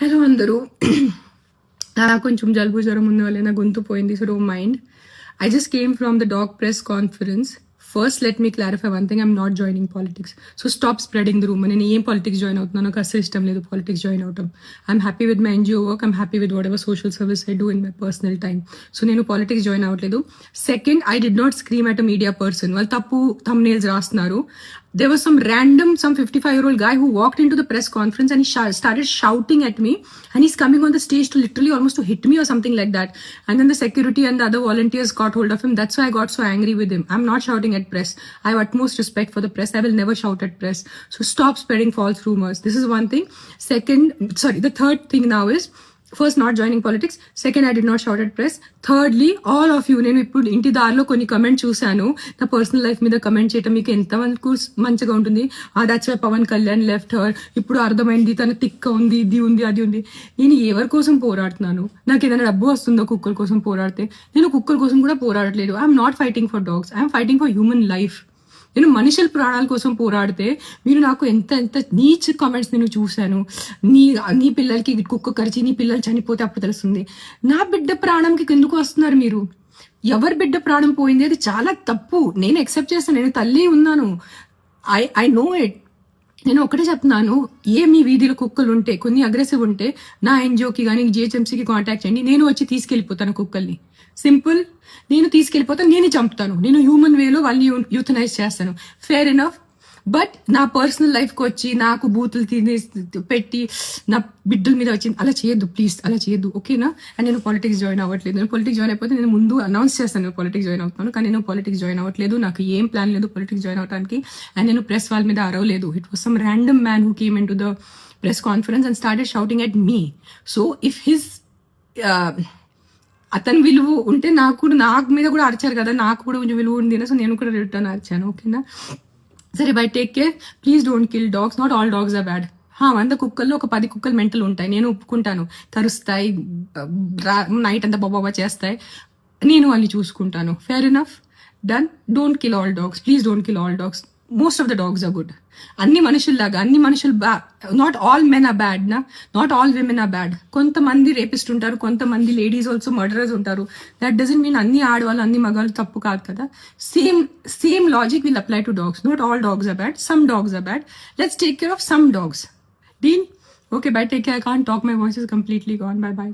Hello అందరూ. కొంచెం జలుబు జ్వరం ఉన్న వల్ల నా గొంతు పోయింది, so don't mind. I just came from the dog press conference. First let me clarify one thing, I'm not joining politics. So stop spreading the room. నేను ఏం పాలిటిక్స్ జాయిన్ అవుతున్నాను, నాకు అసలు ఇష్టం లేదు పాలిటిక్స్ జాయిన్ అవటం. I'm happy with my NGO work, I'm happy with what ever social service I do in my personal time. So నేను politics join అవ్వట్లేదు. Second, I did not scream at a media person. వాళ్ళు తప్పు thumbnails రాస్తున్నారు. There was some 55-year-old guy who walked into the press conference and he started shouting at me, and he's coming on the stage to literally almost to hit me or something like that. And then the security and the other volunteers got hold of him. That's why I got so angry with him. I'm not shouting at press. I have utmost respect for the press. I will never shout at press. So stop spreading false rumors. This is one thing. The third thing now is, first not joining politics. Second, I did not shout at press. Thirdly, all of you, నేను ఇప్పుడు ఇంటి దారిలో కొన్ని comment చూశాను. నా personal life మీద comment చేయటం మీకు ఎంతవరకు మంచిగా ఉంటుంది? That's why Pawan Kalyan left her. ఇప్పుడు అర్థమైంది తన తిక్క ఉంది, ఇది ఉంది, అది ఉంది. నేను ఎవరి కోసం పోరాడుతున్నాను? నాకు ఏదైనా డబ్బు వస్తుందో కుక్కల కోసం పోరాడితే? నేను కుక్కల కోసం కూడా పోరాడట్లేదు. I'm not fighting for dogs, I'm fighting for human life. నేను మనుషుల ప్రాణాల కోసం పోరాడితే మీరు నాకు ఎంత ఎంత నీచ్ కామెంట్స్ నేను చూశాను. నీ పిల్లలకి కుక్క కరిచి నీ పిల్లలు చనిపోతే అప్పుడు తెలుస్తుంది. నా బిడ్డ ప్రాణంకి ఎందుకు వస్తున్నారు మీరు? ఎవరి బిడ్డ ప్రాణం పోయింది అది చాలా తప్పు. నేను ఎక్సెప్ట్ చేస్తాను, నేను తల్లి ఉన్నాను. I know it. నేను ఒకటే చెప్తున్నాను, మీ వీధిలో కుక్కలు ఉంటే, కొన్ని అగ్రెసివ్ ఉంటే నా ఎన్జిఓకి కానీ జిహెచ్ఎంసీకి కాంటాక్ట్ చేయండి. నేను వచ్చి తీసుకెళ్ళిపోతాను కుక్కల్ని. సింపుల్. నేను తీసుకెళ్ళిపోతాను, నేనే చంపుతాను. నేను హ్యూమన్ వేలో వాళ్ళని యూథనైజ్ చేస్తాను. Fair enough. బట్ నా పర్సనల్ లైఫ్కి వచ్చి నాకు బూతులు పెట్టి నా బిడ్డల మీద వచ్చి అలా చేయొద్దు ప్లీజ్, అలా చేయొద్దు, ఓకేనా? అండ్ నేను పాలిటిక్స్ జాయిన్ అవ్వట్లేదు. నేను పాలిటిక్స్ జాయిన్ అయిపోతే నేను ముందు అనౌన్స్ చేస్తాను నేను పాలిటిక్స్ జాయిన్ అవుతాను. కానీ నేను పాలిటిక్స్ జాయిన్ అవ్వట్లేదు. నాకు ఏం ప్లాన్ లేదు పాలిటిక్స్ జాయిన్ అవడానికి. అండ్ నేను ప్రెస్ వాళ్ళ మీద అరవలేదు. It was some random man who came into the press conference and started shouting at me. So if his అతని విలువ ఉంటే నాకు మీద కూడా అరిచారు కదా, నాకు కూడా కొంచెం విలువ ఉంది. సో నేను కూడా రిటర్న్ అరిచాను, ఓకేనా? సరే, bye take care. Please don't kill dogs. Not all dogs are bad. 100 కుక్కల్లో ఒక 10 కుక్కలు మెంటల్ ఉంటాయి, నేను ఒప్పుకుంటాను. కరుస్తాయి, నైట్ అంతా బాబా చేస్తాయి, నేను వాళ్ళని చూసుకుంటాను. Fair enough, done. Don't kill all dogs, please don't kill all dogs. Most of the dogs are good. అన్ని మనుషుల్లాగా, అన్ని మనుషులు not all men are bad నా, not all women are bad. కొంతమంది రేపిస్ట్ ఉంటారు, కొంతమంది లేడీస్ ఆల్సో మర్డరర్స్ ఉంటారు. That doesn't mean అన్ని ఆడవాళ్ళు అన్ని మగాళ్ళు తప్పు కాదు కదా. Same logic will apply to dogs. Not all dogs are bad, some dogs are bad. Let's take care of some dogs. Deal? Okay, bye, take care. I can't talk, my voice is completely gone. Bye bye.